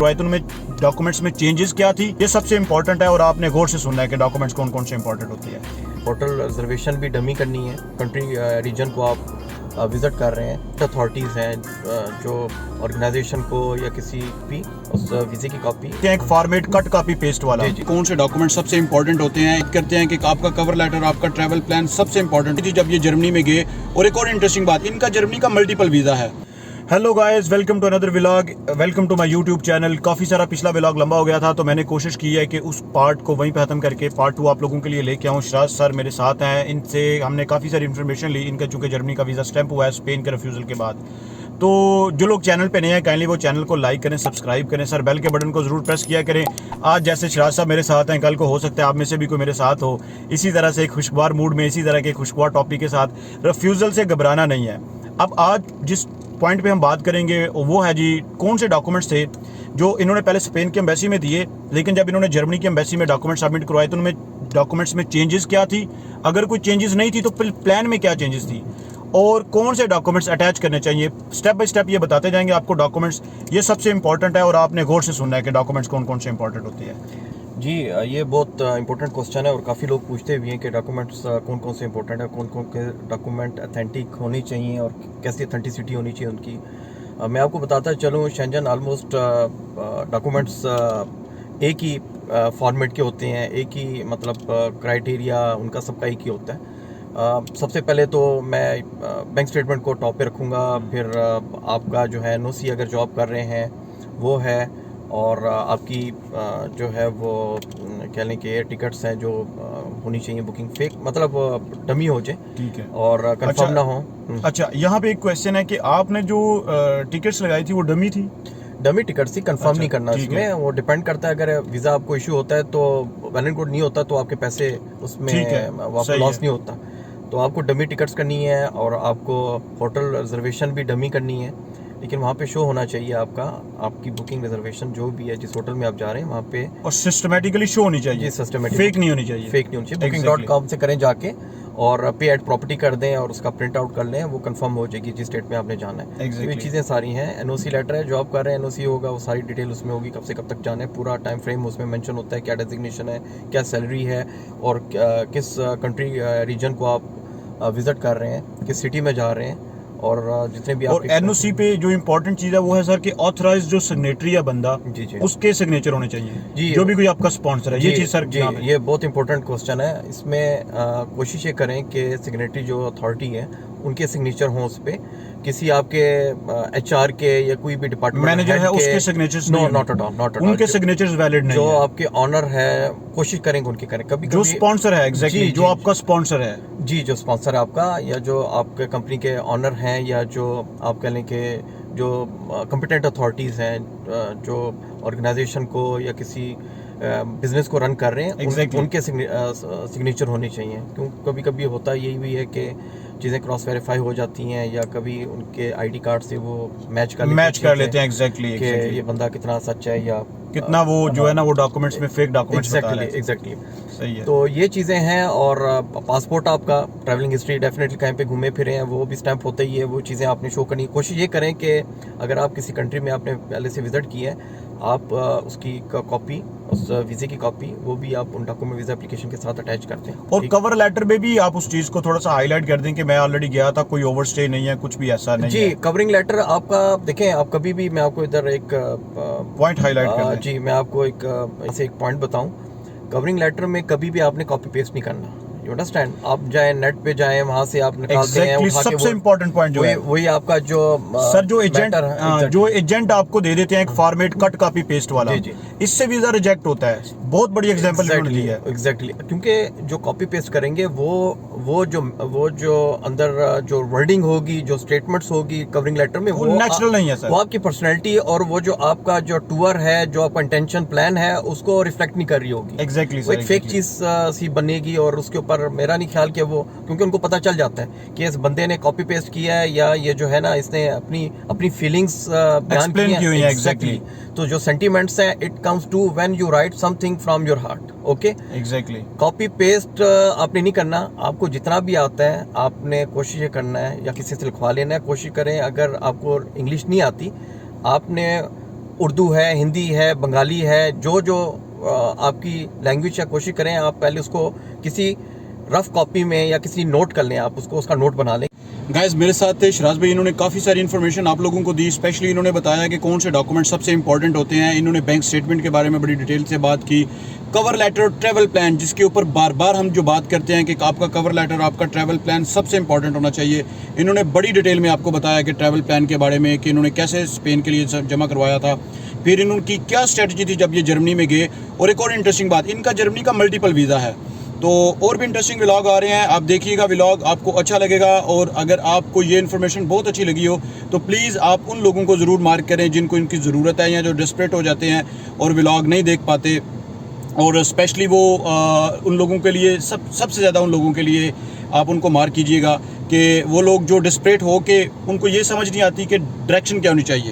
तो उनमें डॉक्यूमेंट्स में चेंजेस क्या थी, ये सबसे इंपॉर्टेंट है और आपने गौर से सुनना है कि डॉक्यूमेंट्स कौन कौन से इंपॉर्टेंट होती है। होटल रिजर्वेशन भी डमी करनी है, कंट्री रीजन को आप विज़िट कर रहे हैं, अथॉरिटीज़ हैं जो ऑर्गेनाइजेशन को या किसी भी उस वीज़े की कॉपी एक फॉर्मेट कट कॉपी पेस्ट वाला, कौन से डॉक्यूमेंट सबसे इंपॉर्टेंट होते हैं करते हैं कि आपका कवर लेटर, आपका ट्रैवल प्लान सबसे इंपॉर्टेंट थी जब ये जर्मनी में गए। और एक और इंटरेस्टिंग बात, इनका जर्मनी का मल्टीपल वीज़ा है। Hello guys, welcome to another vlog, welcome to my YouTube channel. काफ़ी सारा पिछला व्लॉग लंबा हो गया था तो मैंने कोशिश की है कि उस पार्ट को वहीं पे ख़त्म करके पार्ट 2 आप लोगों के लिए लेके आऊँ। शराज सर मेरे साथ हैं, इनसे हमने काफ़ी सारी इन्फॉर्मेशन ली। इनका चूँकि जर्मनी का वीज़ा स्टैंप हुआ है स्पेन के रिफ्यूज़ल के बाद। तो जो लोग चैनल पे नए हैं काइंडली वो चैनल को लाइक करें, सब्सक्राइब करें, सर बेल के बटन को ज़रूर प्रेस किया करें। आज जैसे शराज साहब मेरे साथ हैं, कल को हो सकता है आप में से भी कोई मेरे साथ हो। इसी तरह से एक खुशगवार मूड में, इसी तरह के खुशगवार टॉपिक के साथ। रिफ्यूज़ल से घबराना नहीं है। अब आज जिस पॉइंट पे हम बात करेंगे वो है जी, कौन से डॉक्यूमेंट्स थे जो इन्होंने पहले स्पेन की एम्बेसी में दिए, लेकिन जब इन्होंने जर्मनी की एम्बेसी में डॉक्यूमेंट सबमिट करवाए तो उनमें डॉक्यूमेंट्स में चेंजेस क्या थी, अगर कोई चेंजेस नहीं थी तो प्लान में क्या चेंजेस थी, और कौन से डॉक्यूमेंट्स अटैच करने चाहिए। स्टेप बाय स्टेप ये बताते जाएंगे आपको डॉक्यूमेंट्स। ये सबसे इंपॉर्टेंट है और आपने गौर से सुनना है कि डॉक्यूमेंट्स कौन कौन से इंपॉर्टेंट होती है। जी, ये बहुत इंपॉर्टेंट क्वेश्चन है और काफ़ी लोग पूछते भी हैं कि डॉक्यूमेंट्स कौन कौन से इंपॉर्टेंट है, कौन कौन के डॉक्यूमेंट अथेंटिक होनी चाहिए और कैसी अथेंटिसिटी होनी चाहिए उनकी। मैं आपको बताता चलूँ, शेंजन ऑलमोस्ट डॉक्यूमेंट्स एक ही फॉर्मेट के होते हैं, एक ही मतलब क्राइटेरिया उनका सबका एक ही होता है। सबसे पहले तो मैं बैंक स्टेटमेंट को टॉप पे रखूँगा, फिर आपका जो है एनओसी अगर जॉब कर रहे हैं वो है, और आपकी जो है वो कह लें कि एयर टिकट्स हैं जो होनी चाहिए, बुकिंग फेक मतलब डमी हो जाए, ठीक है, और कंफर्म ना हो। अच्छा, यहाँ पे एक क्वेश्चन है कि आपने जो टिकट्स लगाई थी वो डमी थी? डमी टिकट से कंफर्म अच्छा, नहीं करना उसमें, वो डिपेंड करता है। अगर वीज़ा आपको इशू होता है तो वैलिड कोड नहीं होता तो आपके पैसे उसमें आपको लॉस नहीं होता। तो आपको डमी टिकट्स करनी है और आपको होटल रिजर्वेशन भी डमी करनी है, लेकिन वहाँ पे शो होना चाहिए आपकी बुकिंग रिजर्वेशन जो भी है, जिस होटल में आप जा रहे हैं वहाँ पे, और सिस्टमेटिकली शो होनी चाहिए, सिस्टमेटिक, फेक नहीं होनी चाहिए। फेक नहीं होनी चाहिए। booking.com से करें जाके और पे एड प्रॉपर्टी कर दें और उसका प्रिंट आउट कर लें, वो कंफर्म हो जाएगी जिस स्टेट में आपने जाना है। ये चीज़ें सारी हैं। एनओसी लेटर है, जॉब कर रहे हैं एनओसी होगा, वो सारी डिटेल उसमें होगी, कब से कब तक जाना है, पूरा टाइम फ्रेम उसमें मेंशन होता है, क्या डेजिग्नेशन है, क्या सैलरी है, और किस कंट्री रीजन को आप विजिट कर रहे हैं, किस सिटी में जा रहे हैं, और जितने भी और एनओसी पे जो इम्पोर्टेंट चीज़ है वो है सर कि ऑथराइज जो सिग्नेटरी है बंदा, जी जी, उसके सिग्नेचर होने चाहिए जी, जो भी कोई आपका स्पॉन्सर है। ये चीज़ सर जी, ये बहुत इंपॉर्टेंट क्वेश्चन है। इसमें कोशिश ये करें कि सिग्नेटरी जो अथॉरिटी है उनके सिग्नेचर हों उस पर। किसी आपके एचआर के या कोई भी डिपार्टमेंट मैनेजर है उसके signatures no, not at all, उनके सिग्नेचर्स वैलिड नहीं जो है। आपके ऑनर है कोशिश करेंगे उनके करें। कभी जो स्पॉन्सर है, एग्जैक्टली जो आपका स्पॉन्सर है, जी, जो स्पॉन्सर है आपका, या जो आपके कंपनी के ऑनर हैं, या जो आप कह लें कि जो कॉम्पिटेंट अथॉरिटीज़ हैं जो ऑर्गेनाइजेशन को या किसी बिजनेस को रन कर रहे हैं, उनके सिग्नेचर होने चाहिए। क्यों कभी कभी होता यही भी है कि चीज़ें क्रॉस वेरीफाई हो जाती हैं, या कभी उनके आईडी कार्ड से वो मैच कर लेते हैं एग्जैक्टली कि ये बंदा कितना सच है या कितना वो जो है ना वो डॉक्यूमेंट्स में फेक डॉक्यूमेंट्स बता रहा है। एग्जैक्टली सही है। तो ये चीज़ें हैं। और पासपोर्ट आपका, ट्रैवलिंग हिस्ट्री डेफिनेटली कहीं पे घूमे फिरे हैं वो भी स्टैंप होता ही है, वो चीज़ें आपने शो करनी। कोशिश ये करें कि अगर आप किसी कंट्री में आपने पहले से विजिट की है, आप उसकी कॉपी, उस वीज़े की कॉपी, वो भी आप उन डॉक्यूमेंट वीज़ा एप्लीकेशन के साथ अटैच करते हैं। और कवर लेटर में भी आप उस चीज़ को थोड़ा सा हाईलाइट कर दें कि मैं ऑलरेडी गया था, कोई ओवरस्टे नहीं है, कुछ भी ऐसा नहीं है। जी, कवरिंग लेटर आपका देखें, आप कभी भी, मैं आपको इधर एक पॉइंट हाईलाइट कर दें। जी, मैं आपको एक पॉइंट बताऊं। कवरिंग लेटर में कभी भी आपने कॉपी पेस्ट नहीं करना। You understand? आप जाए नेट पे जाए, वहां से आप निकालते हैं उठा के, सबसे इम्पोर्टेंट पॉइंट जो है वही आपका जो सर जो एजेंट आपको दे देते हैं एक फॉर्मेट कट कॉपी पेस्ट वाला, इससे वीजा रिजेक्ट होता है। बहुत बड़ी एग्जांपल दी है। एग्जैक्टली, क्योंकि जो कॉपी पेस्ट करेंगे वो जो अंदर जो वर्डिंग होगी, जो स्टेटमेंट्स होगी कवरिंग लेटर में, वो नेचुरल नहीं है सर। वो आपकी पर्सनैलिटी और वो जो आपका जो टूर है, जो आपका इंटेंशन प्लान है, उसको रिफ्लेक्ट नहीं कर रही होगी। एग्जैक्टली वो एक फेक चीज सी बनेगी, और उसके ऊपर मेरा नहीं ख्याल कि वो, क्योंकि उनको पता चल जाता है कि इस बंदे ने कॉपी पेस्ट किया है, या ये जो है ना इसने अपनी फीलिंग्स बयान की हैं। एग्जैक्टली। तो जो सेंटीमेंट्स हैं, it comes to when you write something from your heart. Okay, exactly. Copy paste आपने नहीं करना। आपको जितना भी आता है आपने कोशिश करना है, या किसी से लिखवा लेना है। कोशिश करें, अगर आपको इंग्लिश नहीं आती, आपने उर्दू है, हिंदी है, बंगाली है, जो आपकी लैंग्वेज या कोशिश करें आप पहले उसको किसी रफ कॉपी में या किसी नोट कर लें, आप उसका नोट बना लें। गाइस मेरे साथ थे शराज भाई, इन्होंने काफ़ी सारी इन्फॉर्मेशन आप लोगों को दी। स्पेशली इन्होंने बताया कि कौन से डॉक्यूमेंट सबसे इंपॉर्टेंट होते हैं। इन्होंने बैंक स्टेटमेंट के बारे में बड़ी डिटेल से बात की। कवर लेटर और ट्रैवल प्लान, जिसके ऊपर बार बार हम जो बात करते हैं कि आपका कवर लेटर, आपका ट्रैवल प्लान सबसे इंपॉर्टेंट होना चाहिए। इन्होंने बड़ी डिटेल में आपको बताया कि ट्रैवल प्लान के बारे में, कि इन्होंने कैसे स्पेन के लिए जमा करवाया था, फिर इनकी क्या स्ट्रेटजी थी जब ये जर्मनी में गए। और एक और इंटरेस्टिंग बात, इनका जर्मनी का मल्टीपल वीज़ा है। तो और भी इंटरेस्टिंग व्लॉग आ रहे हैं, आप देखिएगा व्लॉग, आपको अच्छा लगेगा। और अगर आपको ये इन्फॉर्मेशन बहुत अच्छी लगी हो तो प्लीज़ आप उन लोगों को ज़रूर मार्क करें जिनको इनकी ज़रूरत है या जो डिस्परेट हो जाते हैं और व्लॉग नहीं देख पाते। और स्पेशली वो उन लोगों के लिए, सबसे ज़्यादा उन लोगों के लिए आप उनको मार्क कीजिएगा कि वो लोग जो डिस्परेट हो के उनको ये समझ नहीं आती कि डायरेक्शन क्या होनी चाहिए।